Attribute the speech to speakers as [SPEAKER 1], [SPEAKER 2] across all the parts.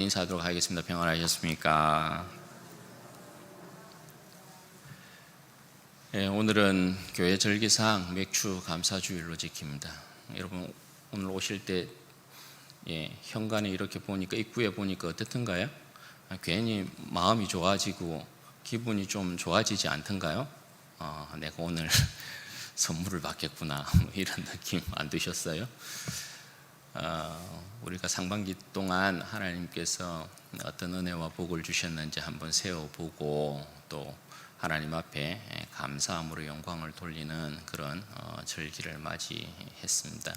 [SPEAKER 1] 인사하도록 하겠습니다. 평안하셨습니까? 오늘은 교회 절기상 맥주 감사주일로 지킵니다. 여러분 오늘 오실 때 현관에 이렇게 보니까 입구에 보니까 어떻던가요? 괜히 마음이 좋아지고 기분이 좀 좋아지지 않던가요? 내가 오늘 선물을 받겠구나 이런 느낌 안 드셨어요? 우리가 상반기 동안 하나님께서 어떤 은혜와 복을 주셨는지 한번 세워보고 또 하나님 앞에 감사함으로 영광을 돌리는 그런 절기를 맞이했습니다.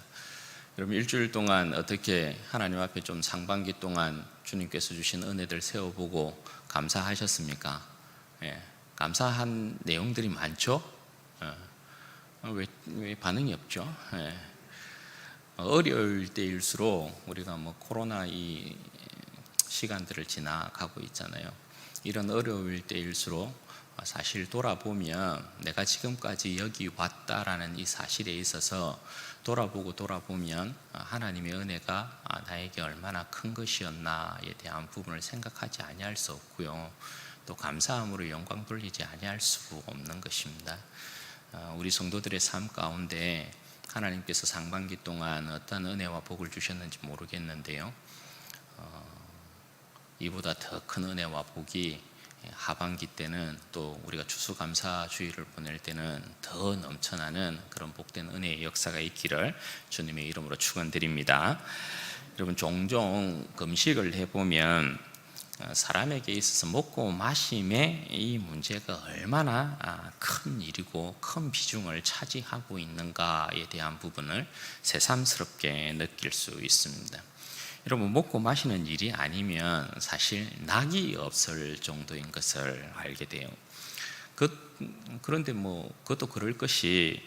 [SPEAKER 1] 여러분 일주일 동안 어떻게 하나님 앞에 좀 상반기 동안 주님께서 주신 은혜들 세워보고 감사하셨습니까? 감사한 내용들이 많죠? 왜 반응이 없죠? 어려울 때일수록 우리가 코로나 이 시간들을 지나가고 있잖아요. 이런 어려울 때일수록 사실 돌아보면 내가 지금까지 여기 왔다라는 이 사실에 있어서 돌아보면 하나님의 은혜가 나에게 얼마나 큰 것이었나에 대한 부분을 생각하지 아니할 수 없고요. 또 감사함으로 영광 돌리지 아니할 수 없는 것입니다. 우리 성도들의 삶 가운데 하나님께서 상반기 동안 어떤 은혜와 복을 주셨는지 모르겠는데요. 이보다 더 큰 은혜와 복이 하반기 때는 또 우리가 추수감사주의를 보낼 때는 더 넘쳐나는 그런 복된 은혜의 역사가 있기를 주님의 이름으로 축원드립니다. 여러분 종종 금식을 해보면 사람에게 있어서 먹고 마심의 이 문제가 얼마나 큰 일이고 큰 비중을 차지하고 있는가에 대한 부분을 새삼스럽게 느낄 수 있습니다. 여러분 먹고 마시는 일이 아니면 사실 낙이 없을 정도인 것을 알게 돼요. 그런데 그것도 그럴 것이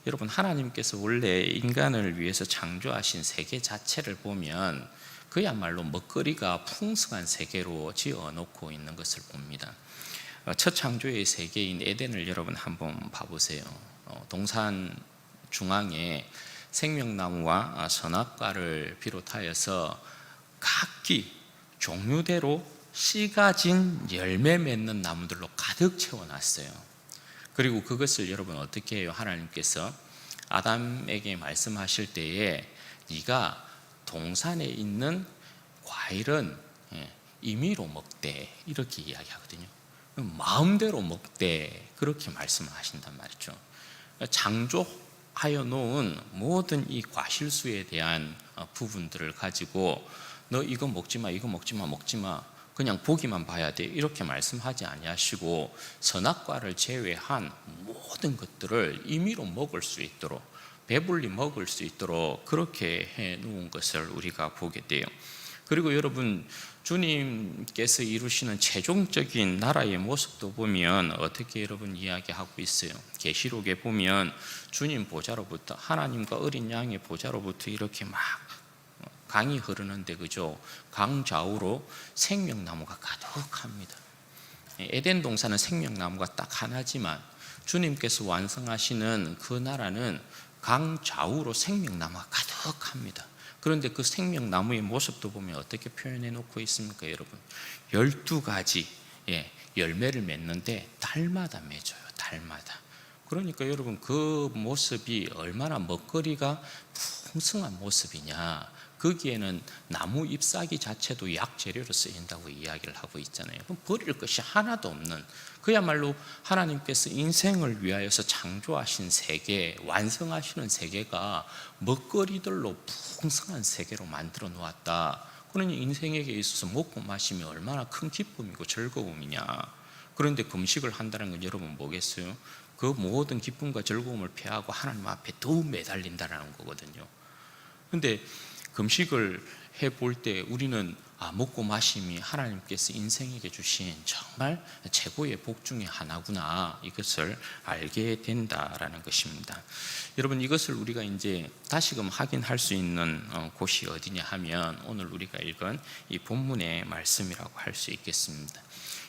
[SPEAKER 1] 여러분 하나님께서 원래 인간을 위해서 창조하신 세계 자체를 보면 그야말로 먹거리가 풍성한 세계로 지어놓고 있는 것을 봅니다. 첫 창조의 세계인 에덴을 여러분 한번 봐보세요. 동산 중앙에 생명나무와 선악과를 비롯하여서 각기 종류대로 씨가 진 열매 맺는 나무들로 가득 채워놨어요. 그리고 그것을 여러분 어떻게 해요? 하나님께서 아담에게 말씀하실 때에 네가 동산에 있는 과일은 임의로 먹되 이렇게 이야기하거든요. 마음대로 먹되 그렇게 말씀을 하신단 말이죠. 창조하여 놓은 모든 이 과실수에 대한 부분들을 가지고 너 이거 먹지마 이거 먹지마 그냥 보기만 봐야 돼 이렇게 말씀하지 아니하시고 선악과를 제외한 모든 것들을 임의로 먹을 수 있도록 배불리 먹을 수 있도록 그렇게 해 놓은 것을 우리가 보게 돼요. 그리고 여러분 주님께서 이루시는 최종적인 나라의 모습도 보면 어떻게 여러분 이야기하고 있어요. 계시록에 보면 주님 보좌로부터 하나님과 어린 양의 보좌로부터 이렇게 막 강이 흐르는데 그죠? 강 좌우로 생명나무가 가득합니다. 에덴 동산은 생명나무가 딱 하나지만 주님께서 완성하시는 그 나라는 강 좌우로 생명나무가 가득합니다. 그런데 그 생명나무의 모습도 보면 어떻게 표현해 놓고 있습니까 여러분? 12가지 열매를 맺는데 달마다 맺어요. 달마다. 그러니까 여러분 그 모습이 얼마나 먹거리가 풍성한 모습이냐. 거기에는 나무 잎사귀 자체도 약재료로 쓰인다고 이야기를 하고 있잖아요. 그럼 버릴 것이 하나도 없는 그야말로 하나님께서 인생을 위하여서 창조하신 세계, 완성하시는 세계가 먹거리들로 풍성한 세계로 만들어 놓았다. 그러니 인생에게 있어서 먹고 마시면 얼마나 큰 기쁨이고 즐거움이냐. 그런데 금식을 한다는 건 여러분 뭐겠어요? 그 모든 기쁨과 즐거움을 패하고 하나님 앞에 더 매달린다는 거거든요. 그런데 금식을 해볼 때 우리는 먹고 마심이 하나님께서 인생에게 주신 정말 최고의 복 중에 하나구나 이것을 알게 된다라는 것입니다. 여러분 이것을 우리가 이제 다시금 확인할 수 있는 곳이 어디냐 하면 오늘 우리가 읽은 이 본문의 말씀이라고 할 수 있겠습니다.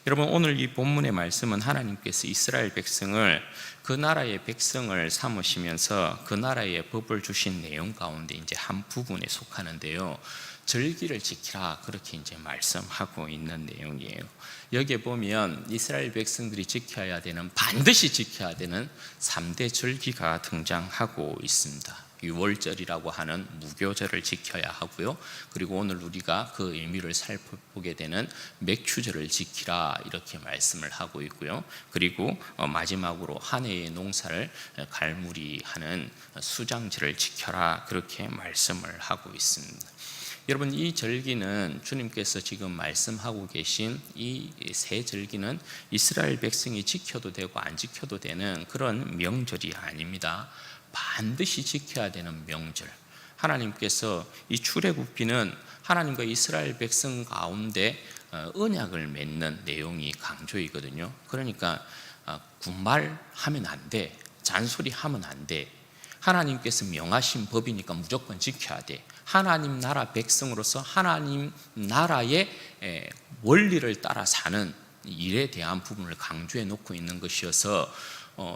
[SPEAKER 1] 여러분 오늘 이 본문의 말씀은 하나님께서 이스라엘 백성을 그 나라의 백성을 삼으시면서 그 나라의 법을 주신 내용 가운데 이제 한 부분에 속하는데요. 절기를 지키라 그렇게 이제 말씀하고 있는 내용이에요. 여기에 보면 이스라엘 백성들이 지켜야 되는, 반드시 지켜야 되는 3대 절기가 등장하고 있습니다. 유월절이라고 하는 무교절을 지켜야 하고요. 그리고 오늘 우리가 그 의미를 살펴보게 되는 맥추절을 지키라 이렇게 말씀을 하고 있고요. 그리고 마지막으로 한 해의 농사를 갈무리하는 수장절을 지켜라 그렇게 말씀을 하고 있습니다. 여러분, 이 절기는 주님께서 지금 말씀하고 계신 이 세 절기는 이스라엘 백성이 지켜도 되고 안 지켜도 되는 그런 명절이 아닙니다. 반드시 지켜야 되는 명절. 하나님께서 이 출애굽기는 하나님과 이스라엘 백성 가운데 언약을 맺는 내용이 강조이거든요. 그러니까 군말하면 안 돼, 잔소리하면 안 돼. 하나님께서 명하신 법이니까 무조건 지켜야 돼. 하나님 나라 백성으로서 하나님 나라의 원리를 따라 사는 일에 대한 부분을 강조해 놓고 있는 것이어서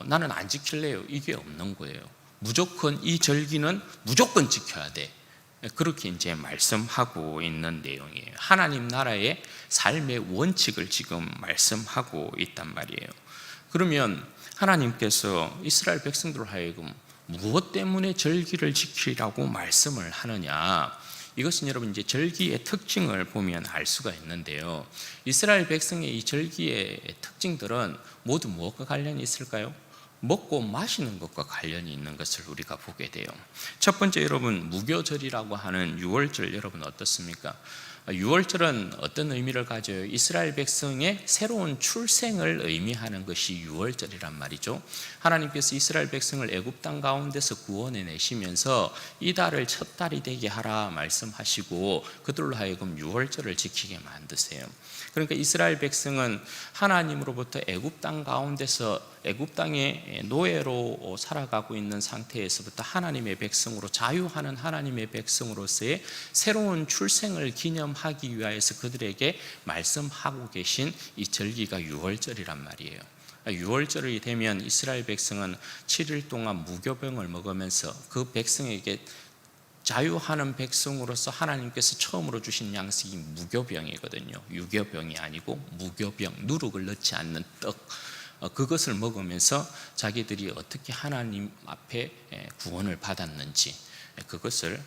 [SPEAKER 1] 나는 안 지킬래요, 이게 없는 거예요. 무조건 이 절기는 무조건 지켜야 돼. 그렇게 이제 말씀하고 있는 내용이에요. 하나님 나라의 삶의 원칙을 지금 말씀하고 있단 말이에요. 그러면 하나님께서 이스라엘 백성들을 하여금 무엇 때문에 절기를 지키라고 말씀을 하느냐? 이것은 여러분 이제 절기의 특징을 보면 알 수가 있는데요. 이스라엘 백성의 이 절기의 특징들은 모두 무엇과 관련이 있을까요? 먹고 마시는 것과 관련이 있는 것을 우리가 보게 돼요. 첫 번째, 여러분 무교절이라고 하는 유월절 여러분 어떻습니까? 유월절은 어떤 의미를 가져요? 이스라엘 백성의 새로운 출생을 의미하는 것이 유월절이란 말이죠. 하나님께서 이스라엘 백성을 애굽 땅 가운데서 구원해 내시면서 이 달을 첫 달이 되게 하라 말씀하시고 그들로 하여금 유월절을 지키게 만드세요. 그러니까 이스라엘 백성은 하나님으로부터 애굽 땅 가운데서 애굽 땅의 노예로 살아가고 있는 상태에서부터 하나님의 백성으로 자유하는 하나님의 백성으로서의 새로운 출생을 기념하기 위하여서 그들에게 말씀하고 계신 이 절기가 유월절이란 말이에요. 유월절이 되면 이스라엘 백성은 7일 동안 무교병을 먹으면서 그 백성에게 자유하는 백성으로서 하나님께서 처음으로 주신 양식이 무교병이거든요. 유교병이 아니고 무교병, 누룩을 넣지 않는 떡, 그것을 먹으면서 자기들이 어떻게 하나님 앞에 구원을 받았는지 그것을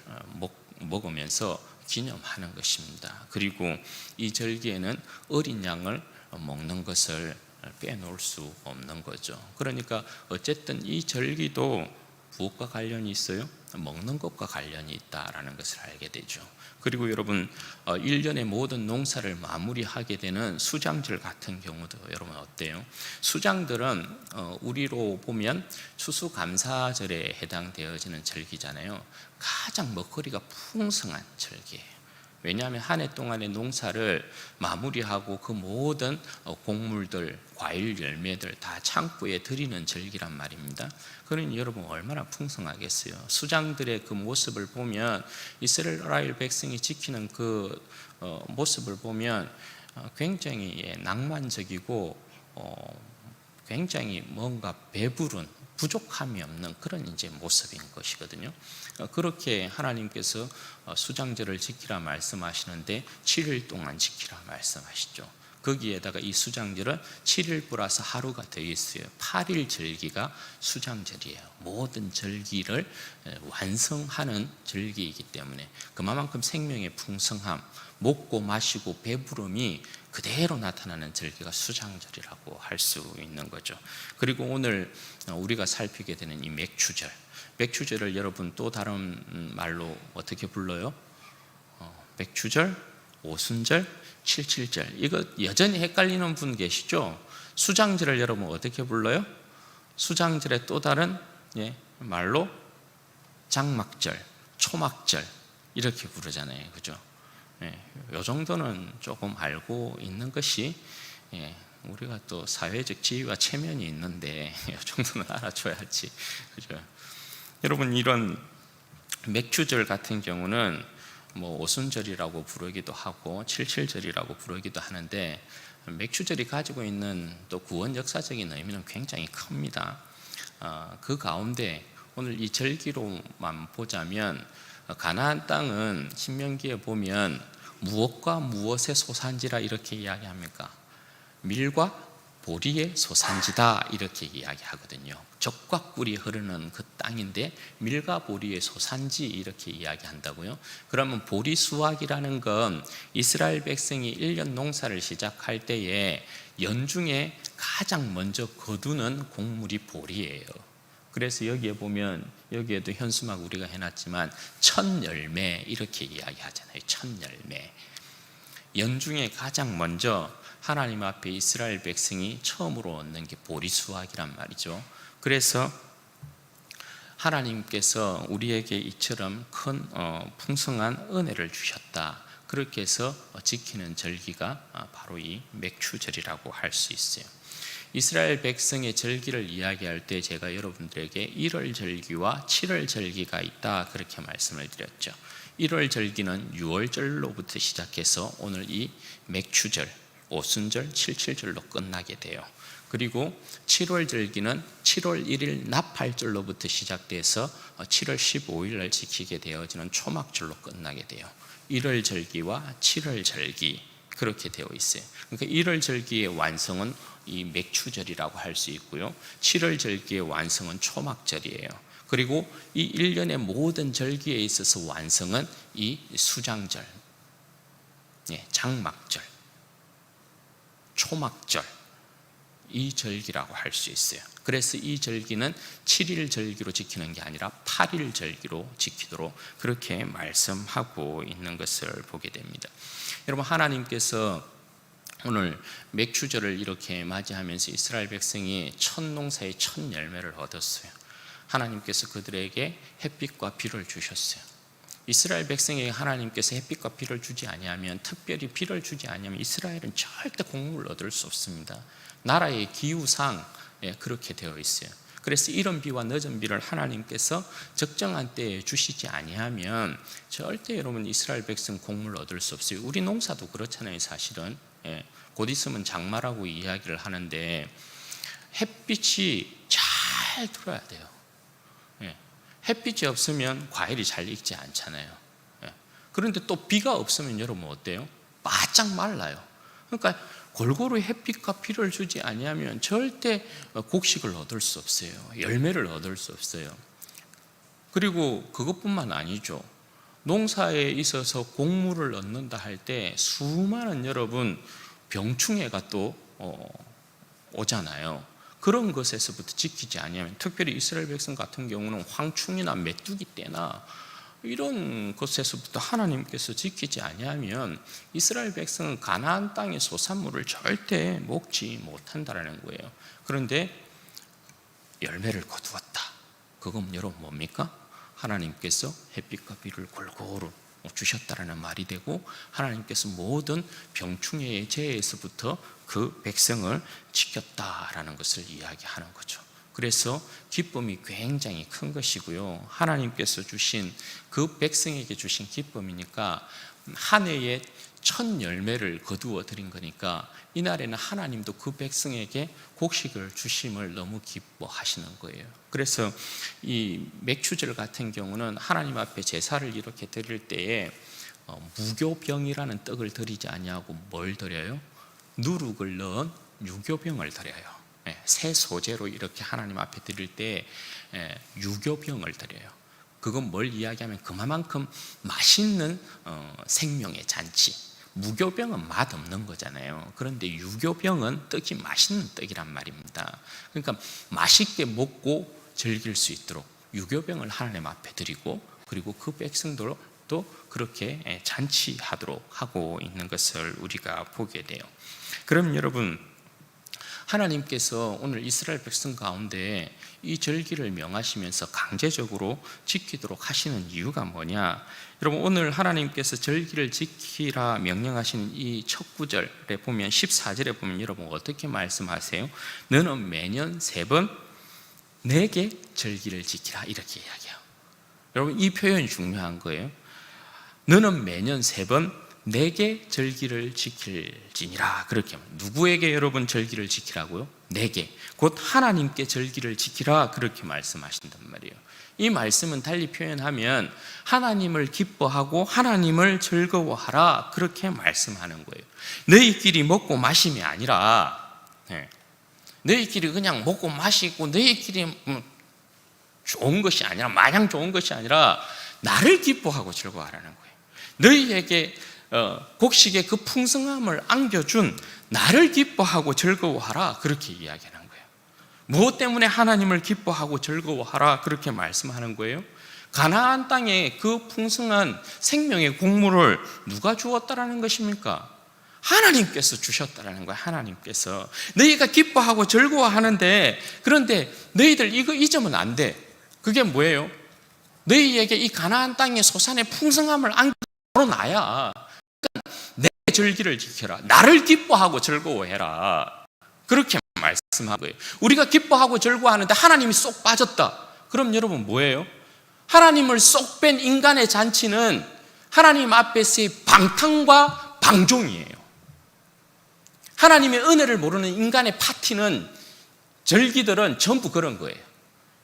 [SPEAKER 1] 먹으면서 기념하는 것입니다. 그리고 이 절기에는 어린 양을 먹는 것을 빼놓을 수 없는 거죠. 그러니까 어쨌든 이 절기도 무엇과 관련이 있어요? 먹는 것과 관련이 있다라는 것을 알게 되죠. 그리고 여러분 1년의 모든 농사를 마무리하게 되는 수장절 같은 경우도 여러분 어때요? 수장들은 우리로 보면 추수감사절에 해당되어지는 절기잖아요. 가장 먹거리가 풍성한 절기예요. 왜냐하면 한 해 동안의 농사를 마무리하고 그 모든 곡물들, 과일, 열매들 다 창고에 들이는 절기란 말입니다. 그러니 여러분 얼마나 풍성하겠어요. 수장들의 그 모습을 보면 이스라엘 백성이 지키는 그 모습을 보면 굉장히 낭만적이고 굉장히 뭔가 배부른 부족함이 없는 그런 이제 모습인 것이거든요. 그렇게 하나님께서 수장절을 지키라 말씀하시는데 7일 동안 지키라 말씀하시죠. 거기에다가 이 수장절은 7일 플러스 하루가 되어 있어요. 8일 절기가 수장절이에요. 모든 절기를 완성하는 절기이기 때문에 그만큼 생명의 풍성함, 먹고 마시고 배부름이 그대로 나타나는 절기가 수장절이라고 할 수 있는 거죠. 그리고 오늘 우리가 살피게 되는 이 맥추절, 맥추절을 여러분 또 다른 말로 어떻게 불러요? 맥추절, 오순절, 칠칠절. 이거 여전히 헷갈리는 분 계시죠? 수장절을 여러분 어떻게 불러요? 수장절의 또 다른 말로 장막절, 초막절 이렇게 부르잖아요. 그죠? 이 정도는 조금 알고 있는 것이 우리가 또 사회적 지위와 체면이 있는데 이 정도는 알아줘야지. 그죠? 여러분 이런 맥추절 같은 경우는 뭐 오순절이라고 부르기도 하고 칠칠절이라고 부르기도 하는데 맥추절이 가지고 있는 또 구원 역사적인 의미는 굉장히 큽니다. 그 가운데 오늘 이 절기로만 보자면 가나안 땅은 신명기에 보면 무엇과 무엇의 소산지라 이렇게 이야기합니까? 밀과 보리의 소산지다 이렇게 이야기하거든요. 젖과 꿀이 흐르는 그 땅인데 밀과 보리의 소산지 이렇게 이야기한다고요. 그러면 보리 수확이라는 건 이스라엘 백성이 1년 농사를 시작할 때에 연중에 가장 먼저 거두는 곡물이 보리예요. 그래서 여기에 보면 여기에도 현수막 우리가 해놨지만 첫 열매 이렇게 이야기하잖아요. 첫 열매. 연중에 가장 먼저 하나님 앞에 이스라엘 백성이 처음으로 얻는 게 보리 수확이란 말이죠. 그래서 하나님께서 우리에게 이처럼 큰 풍성한 은혜를 주셨다. 그렇게 해서 지키는 절기가 바로 이 맥추절이라고 할 수 있어요. 이스라엘 백성의 절기를 이야기할 때 제가 여러분들에게 1월 절기와 7월 절기가 있다 그렇게 말씀을 드렸죠. 1월 절기는 6월절로부터 시작해서 오늘 이 맥추절, 오순절, 칠칠절로 끝나게 돼요. 그리고 7월 절기는 7월 1일 나팔절로부터 시작돼서 7월 15일 날 지키게 되어지는 초막절로 끝나게 돼요. 1월 절기와 7월 절기 그렇게 되어 있어요. 그러니까 1월 절기의 완성은 이 맥추절이라고 할 수 있고요. 7월 절기의 완성은 초막절이에요. 그리고 이 1년의 모든 절기에 있어서 완성은 이 수장절, 장막절, 초막절 이 절기라고 할 수 있어요. 그래서 이 절기는 7일 절기로 지키는 게 아니라 8일 절기로 지키도록 그렇게 말씀하고 있는 것을 보게 됩니다. 여러분, 하나님께서 오늘 맥추절을 이렇게 맞이하면서 이스라엘 백성이 첫 농사의 첫 열매를 얻었어요. 하나님께서 그들에게 햇빛과 비를 주셨어요. 이스라엘 백성에게 하나님께서 햇빛과 비를 주지 아니하면, 특별히 비를 주지 아니하면 이스라엘은 절대 곡물을 얻을 수 없습니다. 나라의 기후상 그렇게 되어 있어요. 그래서 이른 비와 늦은 비를 하나님께서 적정한 때에 주시지 아니하면 절대 여러분 이스라엘 백성 곡물을 얻을 수 없어요. 우리 농사도 그렇잖아요. 사실은 곧 있으면 장마라고 이야기를 하는데 햇빛이 잘 들어야 돼요. 햇빛이 없으면 과일이 잘 익지 않잖아요. 그런데 또 비가 없으면 여러분 어때요? 바짝 말라요. 그러니까 골고루 햇빛과 비를 주지 아니하면 절대 곡식을 얻을 수 없어요. 열매를 얻을 수 없어요. 그리고 그것뿐만 아니죠. 농사에 있어서 곡물을 얻는다 할 때 수많은 여러분 병충해가 또 오잖아요. 그런 것에서부터 지키지 아니하면, 특별히 이스라엘 백성 같은 경우는 황충이나 메뚜기 떼나 이런 것에서부터 하나님께서 지키지 아니하면 이스라엘 백성은 가나안 땅의 소산물을 절대 먹지 못한다라는 거예요. 그런데 열매를 거두었다. 그건 여러분 뭡니까? 하나님께서 햇빛과 비를 골고루 주셨다라는 말이 되고, 하나님께서 모든 병충해의 재해에서부터 그 백성을 지켰다라는 것을 이야기하는 거죠. 그래서 기쁨이 굉장히 큰 것이고요. 하나님께서 주신 그 백성에게 주신 기쁨이니까 한 해의 첫 열매를 거두어 드린 거니까 이날에는 하나님도 그 백성에게 곡식을 주심을 너무 기뻐하시는 거예요. 그래서 이 맥추절 같은 경우는 하나님 앞에 제사를 이렇게 드릴 때에 무교병이라는 떡을 드리지 아니하고 뭘 드려요? 누룩을 넣은 유교병을 드려요. 새 소재로 이렇게 하나님 앞에 드릴 때 유교병을 드려요. 그건 뭘 이야기하면 그만큼 맛있는 생명의 잔치. 무교병은 맛없는 거잖아요. 그런데 유교병은 떡이 맛있는 떡이란 말입니다. 그러니까 맛있게 먹고 즐길 수 있도록 유교병을 하나님 앞에 드리고, 그리고 그 백성들도 그렇게 잔치하도록 하고 있는 것을 우리가 보게 돼요. 그럼 여러분, 하나님께서 오늘 이스라엘 백성 가운데 이 절기를 명하시면서 강제적으로 지키도록 하시는 이유가 뭐냐? 여러분, 오늘 하나님께서 절기를 지키라 명령하시는 이 첫 구절에 보면, 14절에 보면 여러분 어떻게 말씀하세요? 너는 매년 3번 내게 절기를 지키라 이렇게 이야기해요. 여러분, 이 표현이 중요한 거예요. 너는 매년 3번 내게 절기를 지킬지니라. 그렇게 하면 누구에게 여러분 절기를 지키라고요? 내게, 곧 하나님께 절기를 지키라 그렇게 말씀하신단 말이에요. 이 말씀은 달리 표현하면 하나님을 기뻐하고 하나님을 즐거워하라, 그렇게 말씀하는 거예요. 너희끼리 먹고 마심이 아니라, 너희끼리 그냥 먹고 마시고 너희끼리 좋은 것이 아니라, 마냥 좋은 것이 아니라 나를 기뻐하고 즐거워하라는 거예요. 너희에게 곡식의 그 풍성함을 안겨준 나를 기뻐하고 즐거워하라, 그렇게 이야기하는 거예요. 무엇 때문에 하나님을 기뻐하고 즐거워하라 그렇게 말씀하는 거예요? 가나안 땅에 그 풍성한 생명의 곡물을 누가 주었다라는 것입니까? 하나님께서 주셨다라는 거예요. 하나님께서. 너희가 기뻐하고 즐거워하는데, 그런데 너희들 이거 잊으면 안 돼. 그게 뭐예요? 너희에게 이 가나안 땅의 소산의 풍성함을 안겨 바로 나야. 그러니까 내 절기를 지켜라. 나를 기뻐하고 즐거워해라. 그렇게 말씀한 거예요. 우리가 기뻐하고 즐거워하는데 하나님이 쏙 빠졌다. 그럼 여러분 뭐예요? 하나님을 쏙 뺀 인간의 잔치는 하나님 앞에서의 방탕과 방종이에요. 하나님의 은혜를 모르는 인간의 파티는, 절기들은 전부 그런 거예요.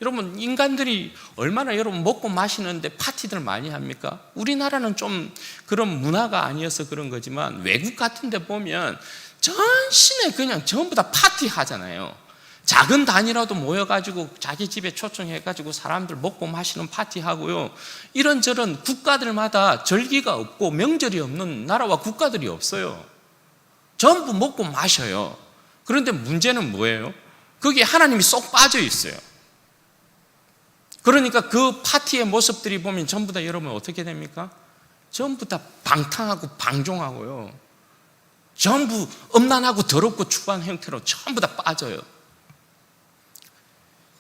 [SPEAKER 1] 여러분, 인간들이 얼마나 여러분 먹고 마시는데 파티들 많이 합니까? 우리나라는 좀 그런 문화가 아니어서 그런 거지만 외국 같은 데 보면 전신에 그냥 전부 다 파티 하잖아요. 작은 단위라도 모여가지고 자기 집에 초청해가지고 사람들 먹고 마시는 파티 하고요. 이런저런 국가들마다 절기가 없고 명절이 없는 나라와 국가들이 없어요. 전부 먹고 마셔요. 그런데 문제는 뭐예요? 거기에 하나님이 쏙 빠져 있어요. 그러니까 그 파티의 모습들이 보면 전부 다 여러분 어떻게 됩니까? 전부 다 방탕하고 방종하고요. 전부 음란하고 더럽고 추한 형태로 전부 다 빠져요.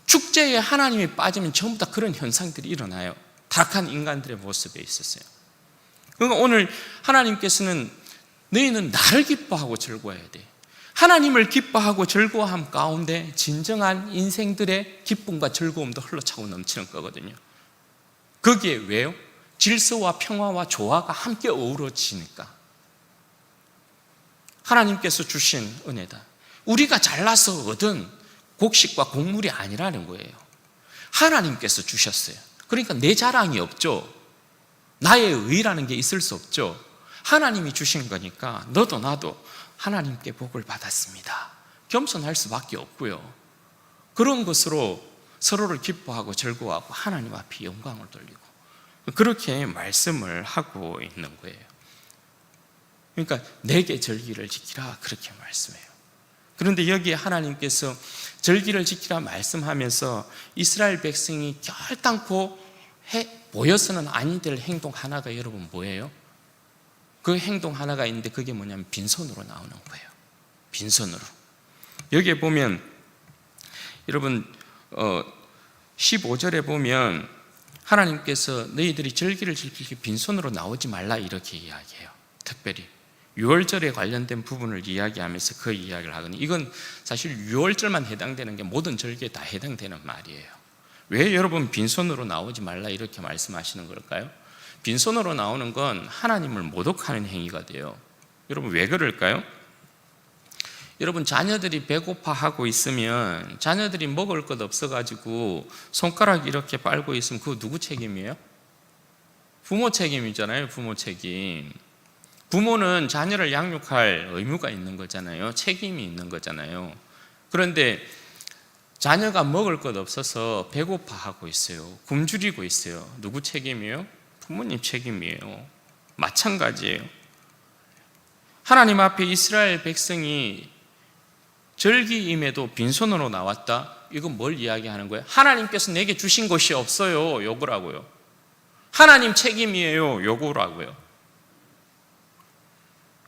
[SPEAKER 1] 축제에 하나님이 빠지면 전부 다 그런 현상들이 일어나요. 타락한 인간들의 모습에 있었어요. 그러니까 오늘 하나님께서는 너희는 나를 기뻐하고 즐거워해야 돼. 하나님을 기뻐하고 즐거워함 가운데 진정한 인생들의 기쁨과 즐거움도 흘러차고 넘치는 거거든요. 거기에 왜요? 질서와 평화와 조화가 함께 어우러지니까. 하나님께서 주신 은혜다. 우리가 잘나서 얻은 곡식과 곡물이 아니라는 거예요. 하나님께서 주셨어요. 그러니까 내 자랑이 없죠. 나의 의라는 게 있을 수 없죠. 하나님이 주신 거니까 너도 나도 하나님께 복을 받았습니다. 겸손할 수밖에 없고요. 그런 것으로 서로를 기뻐하고 즐거워하고 하나님 앞에 영광을 돌리고, 그렇게 말씀을 하고 있는 거예요. 그러니까 내게 절기를 지키라, 그렇게 말씀해요. 그런데 여기에 하나님께서 절기를 지키라 말씀하면서 이스라엘 백성이 결단코 보여서는 아니 될 행동 하나가 여러분 뭐예요? 그 행동 하나가 있는데 그게 뭐냐면 빈손으로 나오는 거예요. 빈손으로. 여기에 보면 여러분 15절에 보면 하나님께서 너희들이 절기를 지킬 때 빈손으로 나오지 말라, 이렇게 이야기해요. 특별히 유월절에 관련된 부분을 이야기하면서 그 이야기를 하거든요. 이건 사실 유월절만 해당되는 게 모든 절기에 다 해당되는 말이에요. 왜 여러분 빈손으로 나오지 말라 이렇게 말씀하시는 걸까요? 빈손으로 나오는 건 하나님을 모독하는 행위가 돼요. 여러분 왜 그럴까요? 여러분 자녀들이 배고파하고 있으면 자녀들이 먹을 것 없어가지고 손가락 이렇게 빨고 있으면 그거 누구 책임이에요? 부모 책임이잖아요. 부모 책임. 부모는 자녀를 양육할 의무가 있는 거잖아요. 책임이 있는 거잖아요. 그런데 자녀가 먹을 것 없어서 배고파하고 있어요. 굶주리고 있어요. 누구 책임이에요? 부모님 책임이에요. 마찬가지예요. 하나님 앞에 이스라엘 백성이 절기임에도 빈손으로 나왔다. 이건 뭘 이야기하는 거예요? 하나님께서 내게 주신 것이 없어요. 요구라고요. 하나님 책임이에요. 요구라고요.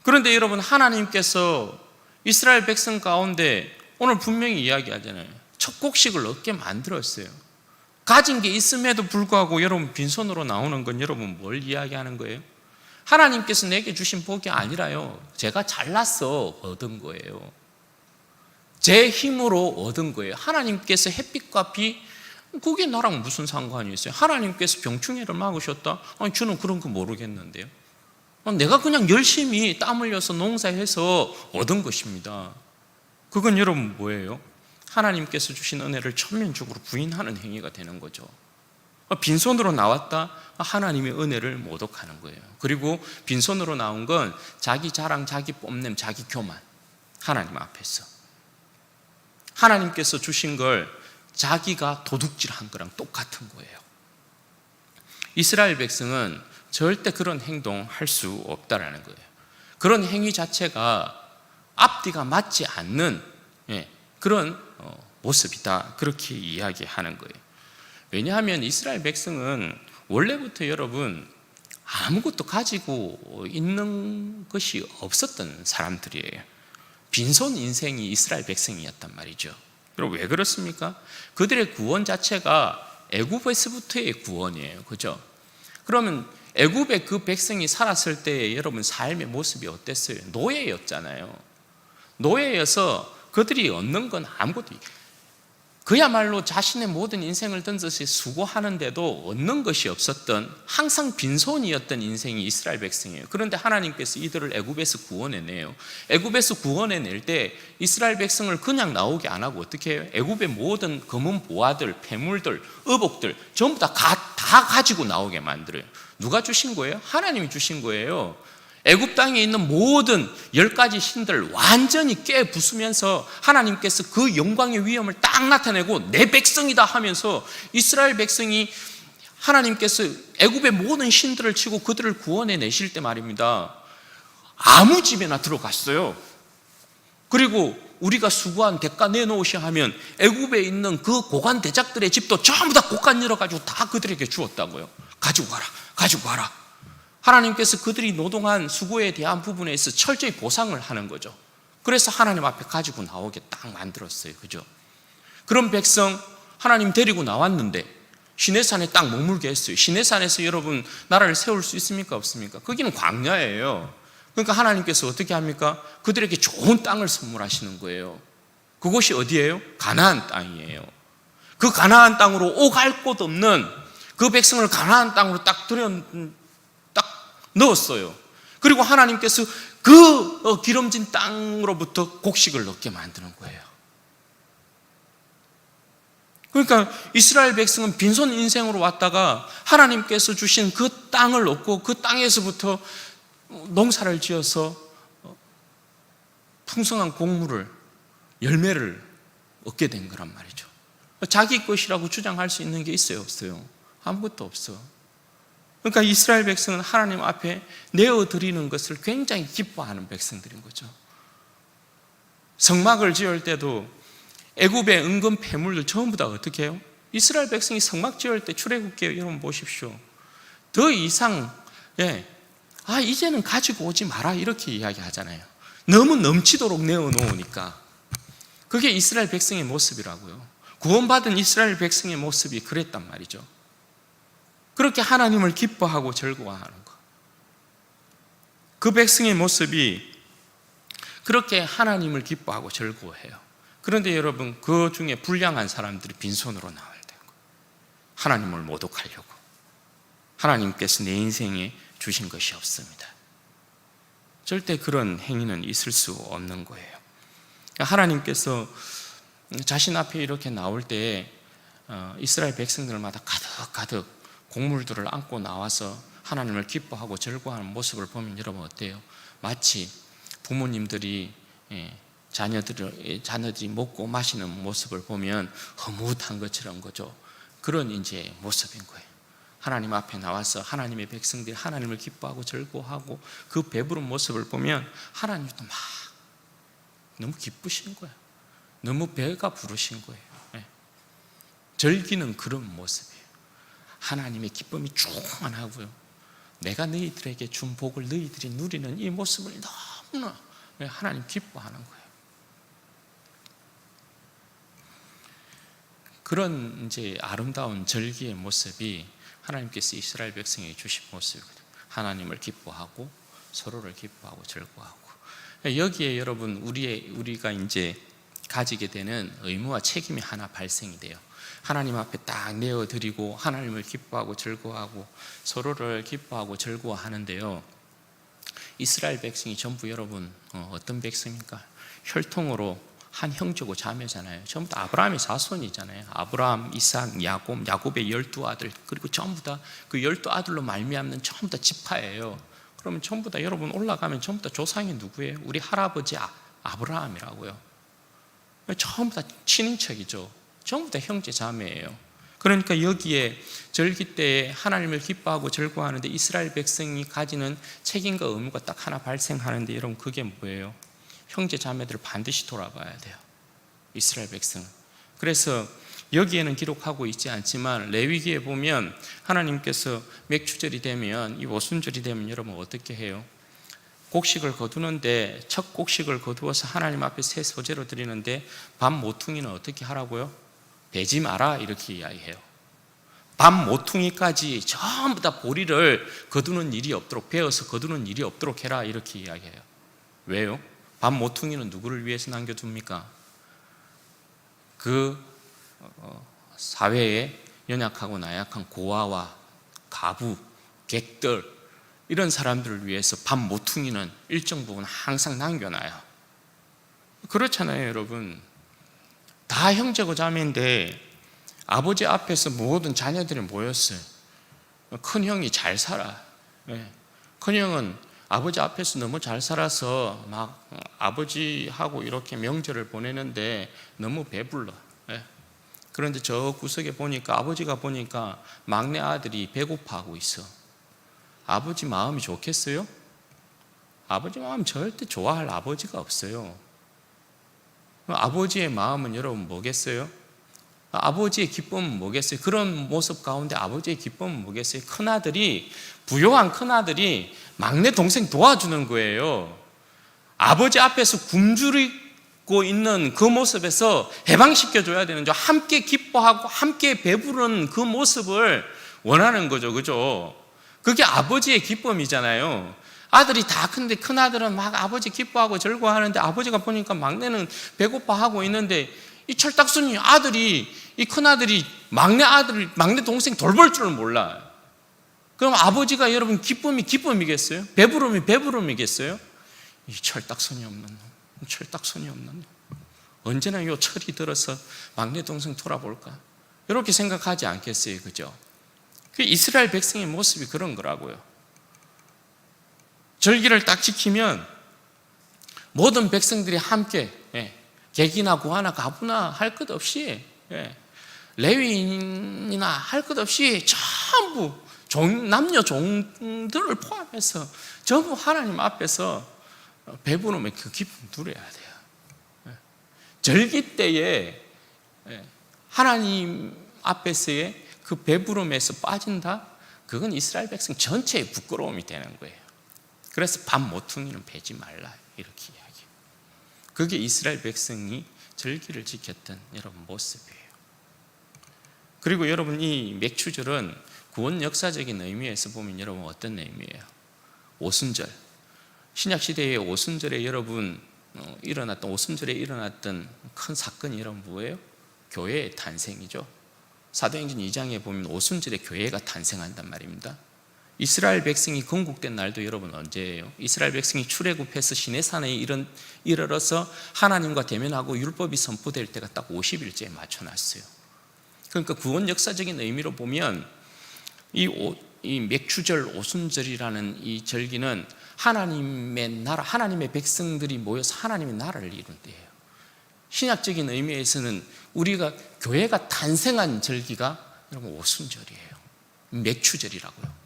[SPEAKER 1] 그런데 여러분 하나님께서 이스라엘 백성 가운데 오늘 분명히 이야기하잖아요. 첫 곡식을 얻게 만들었어요. 가진 게 있음에도 불구하고 여러분 빈손으로 나오는 건 여러분 뭘 이야기하는 거예요? 하나님께서 내게 주신 복이 아니라요, 제가 잘나서 얻은 거예요. 제 힘으로 얻은 거예요. 하나님께서 햇빛과 비, 그게 나랑 무슨 상관이 있어요? 하나님께서 병충해를 막으셨다? 아니 저는 그런 거 모르겠는데요. 내가 그냥 열심히 땀 흘려서 농사해서 얻은 것입니다. 그건 여러분 뭐예요? 하나님께서 주신 은혜를 전면적으로 부인하는 행위가 되는 거죠. 빈손으로 나왔다 하나님의 은혜를 모독하는 거예요. 그리고 빈손으로 나온 건 자기 자랑, 자기 뽐냄, 자기 교만, 하나님 앞에서 하나님께서 주신 걸 자기가 도둑질한 거랑 똑같은 거예요. 이스라엘 백성은 절대 그런 행동 할 수 없다라는 거예요. 그런 행위 자체가 앞뒤가 맞지 않는 그런 모습이다, 그렇게 이야기하는 거예요. 왜냐하면 이스라엘 백성은 원래부터 여러분 아무것도 가지고 있는 것이 없었던 사람들이에요. 빈손 인생이 이스라엘 백성이었단 말이죠. 그럼 왜 그렇습니까? 그들의 구원 자체가 애굽에서부터의 구원이에요. 그죠? 그러면 애굽의 그 백성이 살았을 때 여러분 삶의 모습이 어땠어요? 노예였잖아요. 노예여서 그들이 얻는 건 아무것도, 그야말로 자신의 모든 인생을 던져서 수고하는데도 얻는 것이 없었던, 항상 빈손이었던 인생이 이스라엘 백성이에요. 그런데 하나님께서 이들을 애굽에서 구원해내요. 애굽에서 구원해낼 때 이스라엘 백성을 그냥 나오게 안 하고 어떻게 해요? 애굽의 모든 검은 보화들, 폐물들, 의복들 전부 다 가지고 나오게 만들어요. 누가 주신 거예요? 하나님이 주신 거예요. 애굽 땅에 있는 모든 10가지 신들 완전히 깨부수면서 하나님께서 그 영광의 위엄을 딱 나타내고 내 백성이다 하면서 이스라엘 백성이 하나님께서 애굽의 모든 신들을 치고 그들을 구원해 내실 때 말입니다, 아무 집에나 들어갔어요. 그리고 우리가 수고한 대가 내놓으시 하면 애굽에 있는 그 고관 대작들의 집도 전부 다 곳간 열어가지고 다 그들에게 주었다고요. 가지고 가라, 가지고 가라. 하나님께서 그들이 노동한 수고에 대한 부분에 있어 철저히 보상을 하는 거죠. 그래서 하나님 앞에 가지고 나오게 딱 만들었어요. 그죠? 그런 백성 하나님 데리고 나왔는데 시내산에 딱 머물게 했어요. 시내산에서 여러분 나라를 세울 수 있습니까? 없습니까? 거기는 광야예요. 그러니까 하나님께서 어떻게 합니까? 그들에게 좋은 땅을 선물하시는 거예요. 그곳이 어디예요? 가나안 땅이에요. 그 가나안 땅으로 오갈 곳 없는 그 백성을 가나안 땅으로 딱 넣었어요. 그리고 하나님께서 그 기름진 땅으로부터 곡식을 얻게 만드는 거예요. 그러니까 이스라엘 백성은 빈손 인생으로 왔다가 하나님께서 주신 그 땅을 얻고 그 땅에서부터 농사를 지어서 풍성한 곡물을, 열매를 얻게 된 거란 말이죠. 자기 것이라고 주장할 수 있는 게 있어요? 없어요? 아무것도 없어. 그러니까 이스라엘 백성은 하나님 앞에 내어드리는 것을 굉장히 기뻐하는 백성들인 거죠. 성막을 지을 때도 애굽의 은금 폐물들 전부 다 어떻게 해요? 이스라엘 백성이 성막 지을 때 출애굽기에 여러분 보십시오. 더 이상 이제는 가지고 오지 마라 이렇게 이야기하잖아요. 너무 넘치도록 내어놓으니까. 그게 이스라엘 백성의 모습이라고요. 구원받은 이스라엘 백성의 모습이 그랬단 말이죠. 그렇게 하나님을 기뻐하고 즐거워하는 것. 그 백성의 모습이 그렇게 하나님을 기뻐하고 즐거워해요. 그런데 여러분 그 중에 불량한 사람들이 빈손으로 나와야 되고 하나님을 모독하려고. 하나님께서 내 인생에 주신 것이 없습니다. 절대 그런 행위는 있을 수 없는 거예요. 하나님께서 자신 앞에 이렇게 나올 때 이스라엘 백성들마다 가득가득 곡물들을 안고 나와서 하나님을 기뻐하고 즐거워하는 모습을 보면 여러분 어때요? 마치 부모님들이 자녀들이 먹고 마시는 모습을 보면 흐뭇한 것처럼 거죠. 그런 이제 모습인 거예요. 하나님 앞에 나와서 하나님의 백성들이 하나님을 기뻐하고 즐거워하고 그 배부른 모습을 보면 하나님도 막 너무 기쁘신 거예요. 너무 배가 부르신 거예요. 즐기는 그런 모습이에요. 하나님의 기쁨이 충만하고요. 내가 너희들에게 준 복을 너희들이 누리는 이 모습을 너무나 하나님 기뻐하는 거예요. 그런 이제 아름다운 절기의 모습이 하나님께서 이스라엘 백성에게 주신 모습이거든요. 하나님을 기뻐하고 서로를 기뻐하고 즐거워하고. 여기에 여러분 우리가 이제 가지게 되는 의무와 책임이 하나 발생이 돼요. 하나님 앞에 딱 내어드리고 하나님을 기뻐하고 즐거워하고 서로를 기뻐하고 즐거워하는데요. 이스라엘 백성이 전부 여러분 어떤 백성입니까? 혈통으로 한 형제고 자매잖아요. 전부 다 아브라함의 자손이잖아요. 아브라함, 이삭, 야곱, 야곱의 12아들, 그리고 전부 다 그 12아들로 말미암는 전부 다 지파예요. 그러면 전부 다 여러분 올라가면 전부 다 조상이 누구예요? 우리 할아버지 아브라함이라고요. 전부 다 친인척이죠. 전부 다 형제 자매예요. 그러니까 여기에 절기 때에 하나님을 기뻐하고 즐거워하는데 이스라엘 백성이 가지는 책임과 의무가 딱 하나 발생하는데 여러분 그게 뭐예요? 형제 자매들을 반드시 돌아봐야 돼요. 이스라엘 백성은. 그래서 여기에는 기록하고 있지 않지만 레위기에 보면 하나님께서 맥추절이 되면 이 오순절이 되면 여러분 어떻게 해요? 곡식을 거두는데 첫 곡식을 거두어서 하나님 앞에 새 소재로 드리는데 밤 모퉁이는 어떻게 하라고요? 베지 마라 이렇게 이야기해요. 밤 모퉁이까지 전부 다 보리를 거두는 일이 없도록 베어서 거두는 일이 없도록 해라 이렇게 이야기해요. 왜요? 밤 모퉁이는 누구를 위해서 남겨둡니까? 그 사회에 연약하고 나약한 고아와 가부, 객들 이런 사람들을 위해서 밤 모퉁이는 일정 부분 항상 남겨놔요. 그렇잖아요, 여러분. 다 형제고 자매인데 아버지 앞에서 모든 자녀들이 모였어요. 큰형이 잘 살아. 큰형은 아버지 앞에서 너무 잘 살아서 막 아버지하고 이렇게 명절을 보내는데 너무 배불러. 그런데 저 구석에 보니까 아버지가 보니까 막내 아들이 배고파하고 있어. 아버지 마음이 좋겠어요? 아버지 마음 절대 좋아할 아버지가 없어요. 아버지의 마음은 여러분 뭐겠어요? 아버지의 기쁨은 뭐겠어요? 그런 모습 가운데 아버지의 기쁨은 뭐겠어요? 큰아들이, 부요한 큰아들이 막내 동생 도와주는 거예요. 아버지 앞에서 굶주리고 있는 그 모습에서 해방시켜줘야 되는 줄, 함께 기뻐하고 함께 배부른 그 모습을 원하는 거죠. 그죠? 그게 아버지의 기쁨이잖아요. 아들이 다 큰데 큰아들은 막 아버지 기뻐하고 즐거워하는데 아버지가 보니까 막내는 배고파하고 있는데 이 철딱선이 아들이, 이 큰아들이 막내 동생 돌볼 줄을 몰라. 그럼 아버지가 여러분 기쁨이 기쁨이겠어요? 배부름이 배부름이겠어요? 이 철딱선이 없는 놈, 철딱선이 없는 놈. 언제나 요 철이 들어서 막내 동생 돌아볼까? 이렇게 생각하지 않겠어요? 그죠? 그 이스라엘 백성의 모습이 그런 거라고요. 절기를 딱 지키면 모든 백성들이 함께 객이나 고아나 가부나 할 것 없이 레위인이나 할 것 없이 전부 남녀 종들을 포함해서 전부 하나님 앞에서 배부름의 그 기쁨 누려야 돼요. 절기 때에 하나님 앞에서의 그 배부름에서 빠진다? 그건 이스라엘 백성 전체의 부끄러움이 되는 거예요. 그래서 밤 모퉁이는 베지 말라 이렇게 이야기해요. 그게 이스라엘 백성이 절기를 지켰던 여러분 모습이에요. 그리고 여러분 이 맥추절은 구원 역사적인 의미에서 보면 여러분 어떤 의미예요? 오순절. 신약 시대의 오순절에 여러분 오순절에 일어났던 큰 사건이 여러분 뭐예요? 교회의 탄생이죠. 사도행전 2장에 보면 오순절에 교회가 탄생한단 말입니다. 이스라엘 백성이 건국된 날도 여러분 언제예요? 이스라엘 백성이 출애굽해서 시내산에 이르러서 하나님과 대면하고 율법이 선포될 때가 딱 50일째에 맞춰놨어요. 그러니까 구원 역사적인 의미로 보면 이 맥추절 오순절이라는 이 절기는 하나님의 나라, 하나님의 백성들이 모여서 하나님의 나라를 이룬 때예요. 신약적인 의미에서는 우리가 교회가 탄생한 절기가 여러분 오순절이에요. 맥추절이라고요.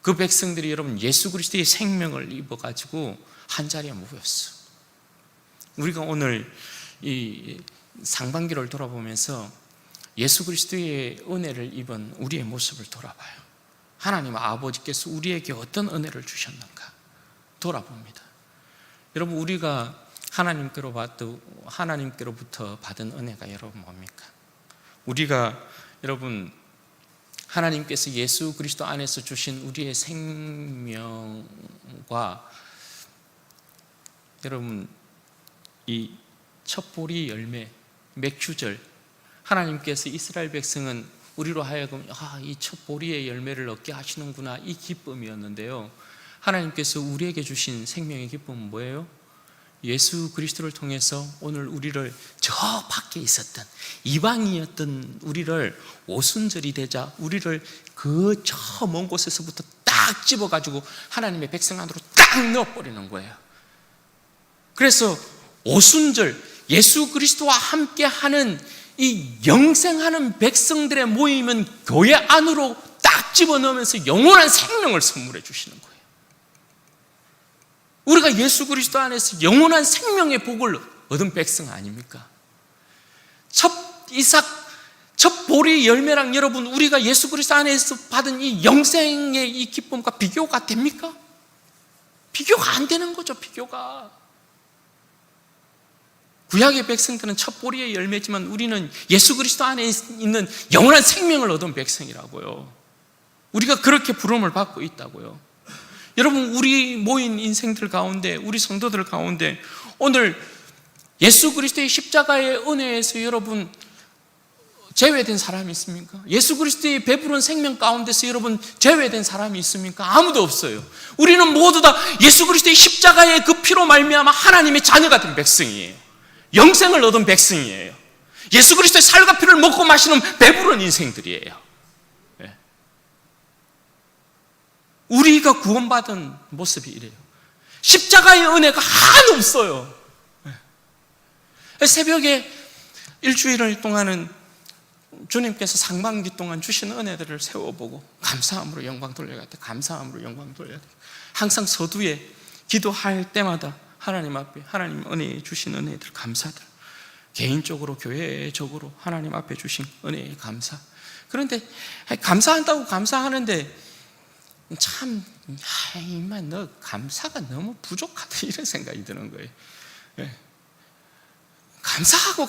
[SPEAKER 1] 그 백성들이 여러분 예수 그리스도의 생명을 입어가지고 한자리에 모였어. 우리가 오늘 이 상반기를 돌아보면서 예수 그리스도의 은혜를 입은 우리의 모습을 돌아봐요. 하나님 아버지께서 우리에게 어떤 은혜를 주셨는가 돌아봅니다. 여러분 우리가 하나님께로부터 받은 은혜가 여러분 뭡니까? 우리가 여러분 하나님께서 예수 그리스도 안에서 주신 우리의 생명과 여러분 이 첫 보리 열매 맥추절 하나님께서 이스라엘 백성은 우리로 하여금 이 첫 보리의 열매를 얻게 하시는구나 이 기쁨이었는데요. 하나님께서 우리에게 주신 생명의 기쁨은 뭐예요? 예수 그리스도를 통해서 오늘 우리를 저 밖에 있었던 이방이었던 우리를 오순절이 되자 우리를 그 저 먼 곳에서부터 딱 집어가지고 하나님의 백성 안으로 딱 넣어버리는 거예요. 그래서 오순절 예수 그리스도와 함께하는 이 영생하는 백성들의 모임은 교회 안으로 딱 집어넣으면서 영원한 생명을 선물해 주시는 거예요. 우리가 예수 그리스도 안에서 영원한 생명의 복을 얻은 백성 아닙니까? 첫 보리 열매랑 여러분 우리가 예수 그리스도 안에서 받은 이 영생의 이 기쁨과 비교가 됩니까? 비교가 안 되는 거죠. 비교가. 구약의 백성들은 첫 보리의 열매지만 우리는 예수 그리스도 안에 있는 영원한 생명을 얻은 백성이라고요. 우리가 그렇게 부름을 받고 있다고요. 여러분, 우리 모인 인생들 가운데, 우리 성도들 가운데 오늘 예수 그리스도의 십자가의 은혜에서 여러분 제외된 사람이 있습니까? 예수 그리스도의 배부른 생명 가운데서 여러분 제외된 사람이 있습니까? 아무도 없어요. 우리는 모두 다 예수 그리스도의 십자가의 그 피로 말미암아 하나님의 자녀가 된 백성이에요. 영생을 얻은 백성이에요. 예수 그리스도의 살과 피를 먹고 마시는 배부른 인생들이에요. 네. 우리가 구원받은 모습이 이래요. 십자가의 은혜가 하나도 없어요. 네. 새벽에 일주일 동안은 주님께서 상반기 동안 주신 은혜들을 세워보고 감사함으로 영광 돌려야 돼. 감사함으로 영광 돌려야 돼. 항상 서두에 기도할 때마다 하나님 앞에 하나님 은혜 주신 은혜들 감사들, 개인적으로 교회적으로 하나님 앞에 주신 은혜에 감사. 그런데 감사한다고 감사하는데 참 이만 너 감사가 너무 부족하다 이런 생각이 드는 거예요. 네. 감사하고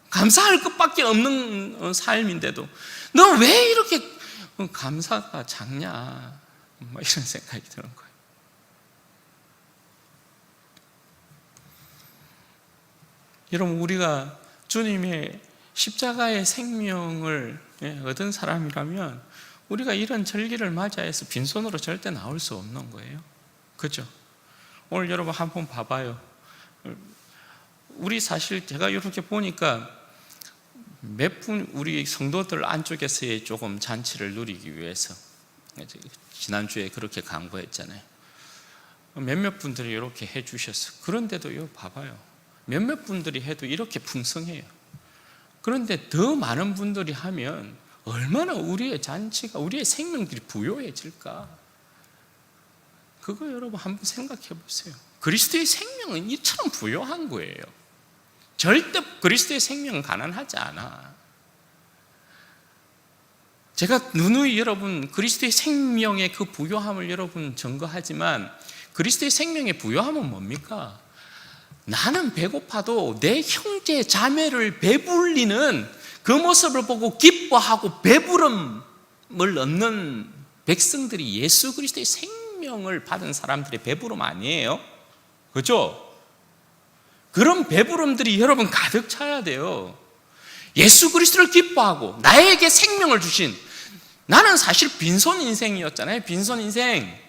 [SPEAKER 1] 감사할 것밖에 없는 삶인데도 너 왜 이렇게 감사가 작냐 이런 생각이 드는 거예요. 여러분, 우리가 주님의 십자가의 생명을 얻은 사람이라면 우리가 이런 절기를 맞이해서 빈손으로 절대 나올 수 없는 거예요. 그렇죠? 오늘 여러분 한번 봐봐요. 우리 사실 제가 이렇게 보니까 몇 분 우리 성도들 안쪽에서의 조금 잔치를 누리기 위해서 지난주에 그렇게 강구했잖아요. 몇몇 분들이 이렇게 해주셨어요. 그런데도 이거 봐봐요. 몇몇 분들이 해도 이렇게 풍성해요. 그런데 더 많은 분들이 하면 얼마나 우리의 잔치가, 우리의 생명들이 부요해질까? 그거 여러분 한번 생각해 보세요. 그리스도의 생명은 이처럼 부요한 거예요. 절대 그리스도의 생명은 가난하지 않아. 제가 누누이 여러분 그리스도의 생명의 그 부요함을 여러분 증거하지만 그리스도의 생명의 부요함은 뭡니까? 나는 배고파도 내 형제 자매를 배불리는 그 모습을 보고 기뻐하고 배부름을 얻는 백성들이 예수 그리스도의 생명을 받은 사람들의 배부름 아니에요? 그렇죠? 그런 배부름들이 여러분 가득 차야 돼요. 예수 그리스도를 기뻐하고 나에게 생명을 주신, 나는 사실 빈손 인생이었잖아요. 빈손 인생.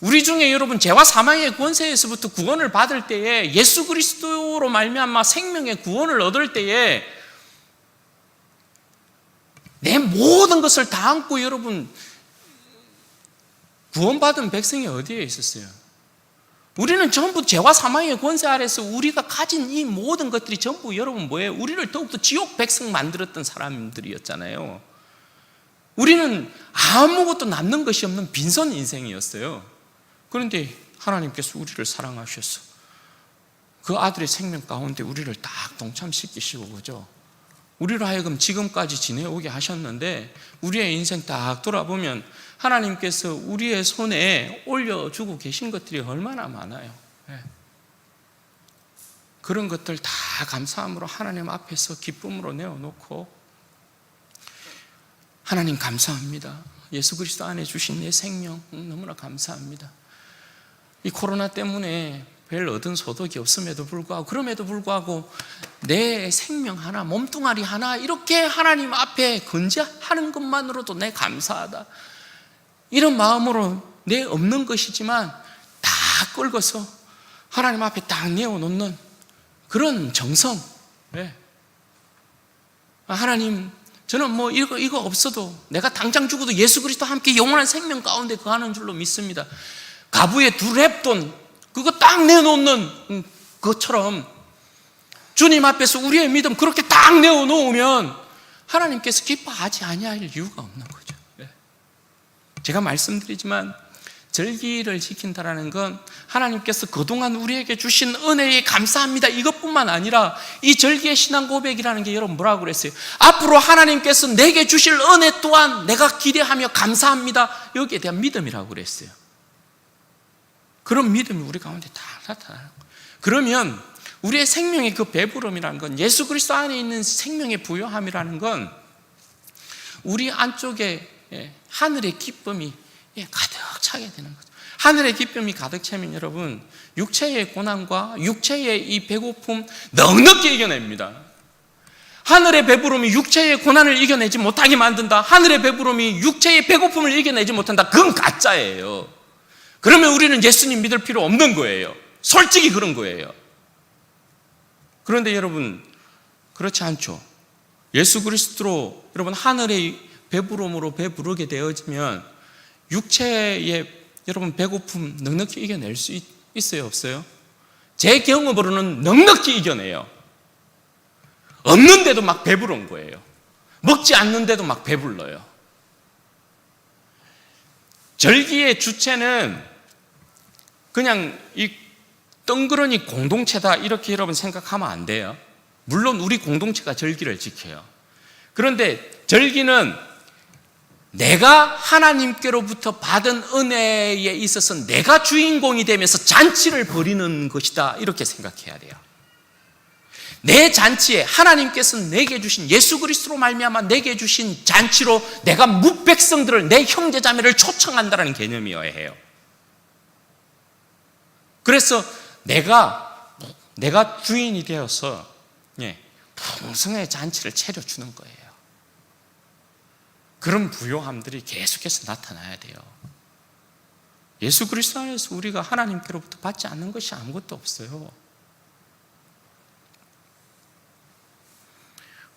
[SPEAKER 1] 우리 중에 여러분 죄와 사망의 권세에서부터 구원을 받을 때에 예수 그리스도로 말미암아 생명의 구원을 얻을 때에 내 모든 것을 다 안고 여러분 구원받은 백성이 어디에 있었어요? 우리는 전부 죄와 사망의 권세 아래서 우리가 가진 이 모든 것들이 전부 여러분 뭐예요? 우리를 더욱더 지옥 백성 만들었던 사람들이었잖아요. 우리는 아무것도 남는 것이 없는 빈손 인생이었어요. 그런데 하나님께서 우리를 사랑하셔서 그 아들의 생명 가운데 우리를 딱 동참시키시고, 그죠? 우리로 하여금 지금까지 지내오게 하셨는데 우리의 인생 딱 돌아보면 하나님께서 우리의 손에 올려주고 계신 것들이 얼마나 많아요. 네. 그런 것들 다 감사함으로 하나님 앞에서 기쁨으로 내어놓고, 하나님 감사합니다. 예수 그리스도 안에 주신 내 생명 너무나 감사합니다. 이 코로나 때문에 별 얻은 소득이 없음에도 불구하고, 그럼에도 불구하고 내 생명 하나, 몸뚱아리 하나 이렇게 하나님 앞에 건재하는 것만으로도 내 감사하다, 이런 마음으로 내 없는 것이지만 다 끌고서 하나님 앞에 딱 내어놓는 그런 정성. 네. 하나님, 저는 뭐 이거 없어도 내가 당장 죽어도 예수 그리스도와 함께 영원한 생명 가운데 거하는 줄로 믿습니다. 가부에 2렙돈 그거 딱 내놓는 것처럼 주님 앞에서 우리의 믿음 그렇게 딱 내어놓으면 하나님께서 기뻐하지 아니할 이유가 없는 거죠. 제가 말씀드리지만 절기를 지킨다는 건 하나님께서 그동안 우리에게 주신 은혜에 감사합니다 이것뿐만 아니라 이 절기의 신앙 고백이라는 게 여러분 뭐라고 그랬어요? 앞으로 하나님께서 내게 주실 은혜 또한 내가 기대하며 감사합니다, 여기에 대한 믿음이라고 그랬어요. 그런 믿음이 우리 가운데 다 나타나는 거예요. 그러면 우리의 생명의 그 배부름이라는 건, 예수 그리스도 안에 있는 생명의 부요함이라는 건 우리 안쪽에 하늘의 기쁨이 가득 차게 되는 거죠. 하늘의 기쁨이 가득 차면 여러분 육체의 고난과 육체의 이 배고픔 넉넉히 이겨냅니다. 하늘의 배부름이 육체의 고난을 이겨내지 못하게 만든다, 하늘의 배부름이 육체의 배고픔을 이겨내지 못한다, 그건 가짜예요. 그러면 우리는 예수님 믿을 필요 없는 거예요. 솔직히 그런 거예요. 그런데 여러분 그렇지 않죠. 예수 그리스도로 여러분 하늘의 배부름으로 배부르게 되어지면 육체의 여러분 배고픔 넉넉히 이겨낼 수 있어요, 없어요? 제 경험으로는 넉넉히 이겨내요. 없는데도 막 배부른 거예요. 먹지 않는데도 막 배불러요. 절기의 주체는 그냥 이 덩그러니 공동체다 이렇게 여러분 생각하면 안 돼요. 물론 우리 공동체가 절기를 지켜요. 그런데 절기는 내가 하나님께로부터 받은 은혜에 있어서 내가 주인공이 되면서 잔치를 벌이는 것이다 이렇게 생각해야 돼요. 내 잔치에 하나님께서 내게 주신, 예수 그리스도로 말미암아 내게 주신 잔치로 내가 뭇백성들을, 내 형제자매를 초청한다는 개념이어야 해요. 그래서 내가 주인이 되어서 풍성의 잔치를 차려주는 거예요. 그런 부요함들이 계속해서 나타나야 돼요. 예수 그리스도 안에서 우리가 하나님께로부터 받지 않는 것이 아무것도 없어요.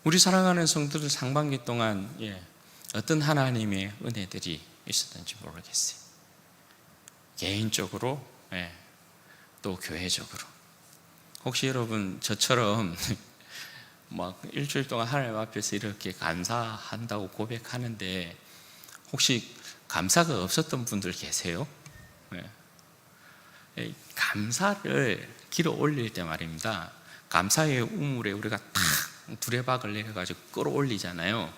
[SPEAKER 1] 우리 사랑하는 성도들 상반기 동안 어떤 하나님의 은혜들이 있었는지 모르겠어요. 개인적으로 또 교회적으로. 혹시 여러분 저처럼 막 일주일 동안 하나님 앞에서 이렇게 감사한다고 고백하는데 혹시 감사가 없었던 분들 계세요? 감사를 길어 올릴 때 말입니다. 감사의 우물에 우리가 탁 두레박을 내려가지고 끌어올리잖아요.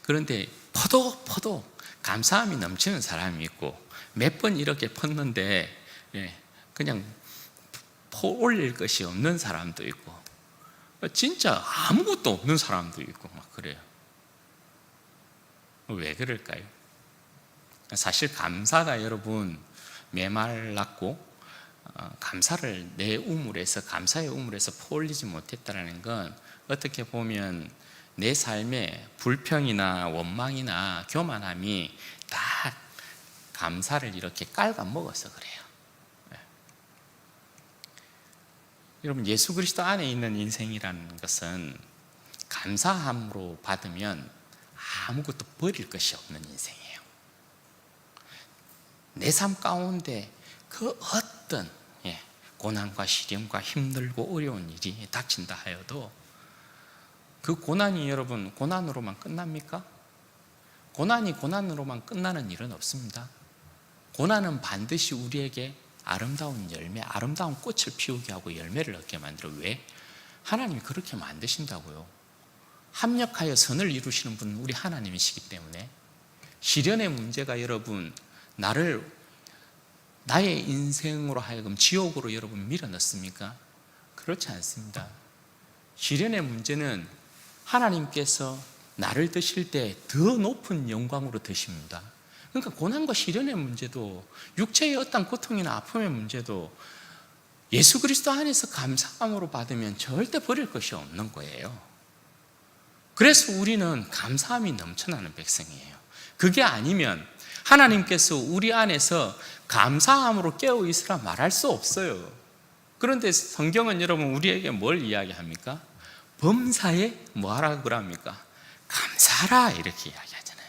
[SPEAKER 1] 그런데 퍼도 감사함이 넘치는 사람이 있고, 몇 번 이렇게 펐는데 그냥 퍼 올릴 것이 없는 사람도 있고, 진짜 아무것도 없는 사람도 있고 막 그래요. 왜 그럴까요? 사실 감사가 여러분 메말랐고 감사를 내 우물에서, 감사의 우물에서 퍼올리지 못했다는 건 어떻게 보면 내 삶에 불평이나 원망이나 교만함이 다 감사를 이렇게 깔아먹어서 그래요. 여러분 예수 그리스도 안에 있는 인생이라는 것은 감사함으로 받으면 아무것도 버릴 것이 없는 인생이에요. 내 삶 가운데 그 어떤 고난과 시련과 힘들고 어려운 일이 닥친다 하여도 그 고난이 여러분 고난으로만 끝납니까? 고난이 고난으로만 끝나는 일은 없습니다. 고난은 반드시 우리에게 아름다운 열매, 아름다운 꽃을 피우게 하고 열매를 얻게 만들어. 왜? 하나님이 그렇게 만드신다고요. 합력하여 선을 이루시는 분은 우리 하나님이시기 때문에. 시련의 문제가 여러분 나의 인생으로 하여금 지옥으로 여러분 밀어넣습니까? 그렇지 않습니다. 시련의 문제는 하나님께서 나를 드실 때 더 높은 영광으로 드십니다. 그러니까 고난과 시련의 문제도, 육체의 어떤 고통이나 아픔의 문제도 예수 그리스도 안에서 감사함으로 받으면 절대 버릴 것이 없는 거예요. 그래서 우리는 감사함이 넘쳐나는 백성이에요. 그게 아니면 하나님께서 우리 안에서 감사함으로 깨어 있으라 말할 수 없어요. 그런데 성경은 여러분 우리에게 뭘 이야기합니까? 범사에 뭐하라 그럽니까? 감사하라 이렇게 이야기하잖아요.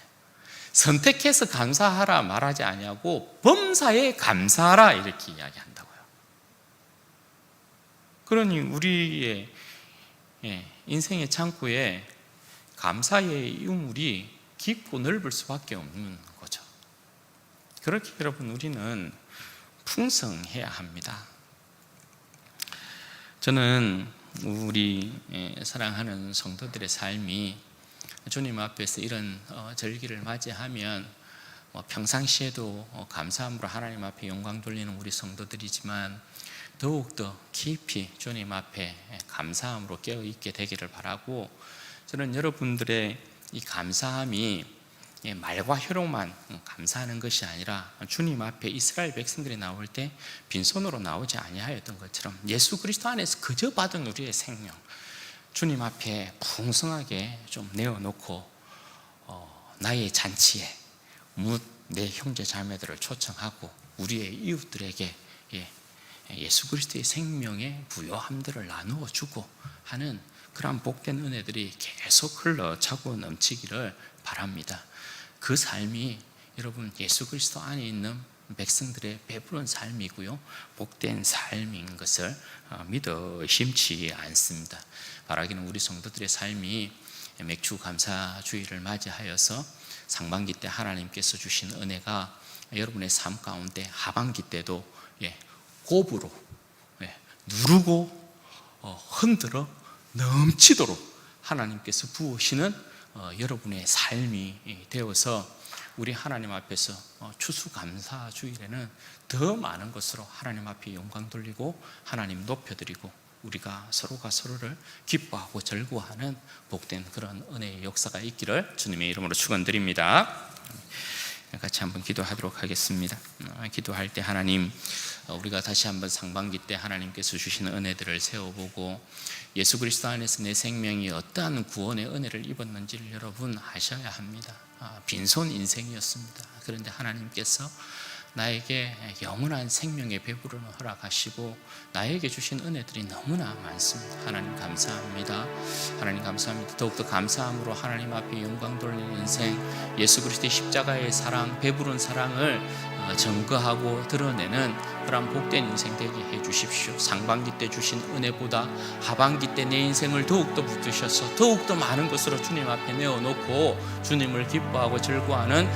[SPEAKER 1] 선택해서 감사하라 말하지 아니하고 범사에 감사하라 이렇게 이야기한다고요. 그러니 우리의 인생의 창고에 감사의 유물이 깊고 넓을 수밖에 없는 거죠. 그렇게 여러분 우리는 풍성해야 합니다. 저는 우리 사랑하는 성도들의 삶이 주님 앞에서 이런 절기를 맞이하면 평상시에도 감사함으로 하나님 앞에 영광 돌리는 우리 성도들이지만 더욱더 깊이 주님 앞에 감사함으로 깨어있게 되기를 바라고, 저는 여러분들의 이 감사함이 말과 혀로만 감사하는 것이 아니라 주님 앞에 이스라엘 백성들이 나올 때 빈손으로 나오지 아니하였던 것처럼 예수 그리스도 안에서 그저 받은 우리의 생명 주님 앞에 풍성하게 좀 내어놓고 나의 잔치에 묻 내 형제 자매들을 초청하고 우리의 이웃들에게 예수 그리스도의 생명의 부요함들을 나누어 주고 하는 그런 복된 은혜들이 계속 흘러차고 넘치기를 바랍니다. 그 삶이 여러분 예수 그리스도 안에 있는 백성들의 배부른 삶이고요, 복된 삶인 것을 믿어 심치 않습니다. 바라기는 우리 성도들의 삶이 맥주 감사주의를 맞이하여서 상반기 때 하나님께서 주신 은혜가 여러분의 삶 가운데 하반기 때도 곱으로 누르고 흔들어 넘치도록 하나님께서 부으시는 여러분의 삶이 되어서 우리 하나님 앞에서 추수감사주일에는 더 많은 것으로 하나님 앞에 영광 돌리고 하나님 높여드리고 우리가 서로가 서로를 기뻐하고 즐거워하는 복된 그런 은혜의 역사가 있기를 주님의 이름으로 축원드립니다. 같이 한번 기도하도록 하겠습니다. 기도할 때 하나님, 우리가 다시 한번 상반기 때 하나님께서 주시는 은혜들을 세워보고 예수 그리스도 안에서 내 생명이 어떠한 구원의 은혜를 입었는지를 여러분 아셔야 합니다. 빈손 인생이었습니다. 그런데 하나님께서 나에게 영원한 생명의 배부름을 허락하시고 나에게 주신 은혜들이 너무나 많습니다. 하나님 감사합니다. 하나님 감사합니다. 더욱더 감사함으로 하나님 앞에 영광 돌리는 인생, 예수 그리스도의 십자가의 사랑, 배부른 사랑을 증거하고 드러내는 그런 복된 인생 되게 해주십시오. 상반기 때 주신 은혜보다 하반기 때 내 인생을 더욱더 붙드셔서 더욱더 많은 것으로 주님 앞에 내어놓고 주님을 기뻐하고 즐거워하는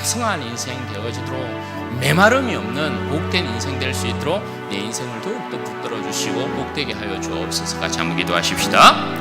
[SPEAKER 1] 풍성한 인생 되어지도록, 메마름이 없는 복된 인생 될 수 있도록 내 인생을 더욱더 붙들어 주시고 복되게 하여 주옵소서. 같이 한번 기도하십시다.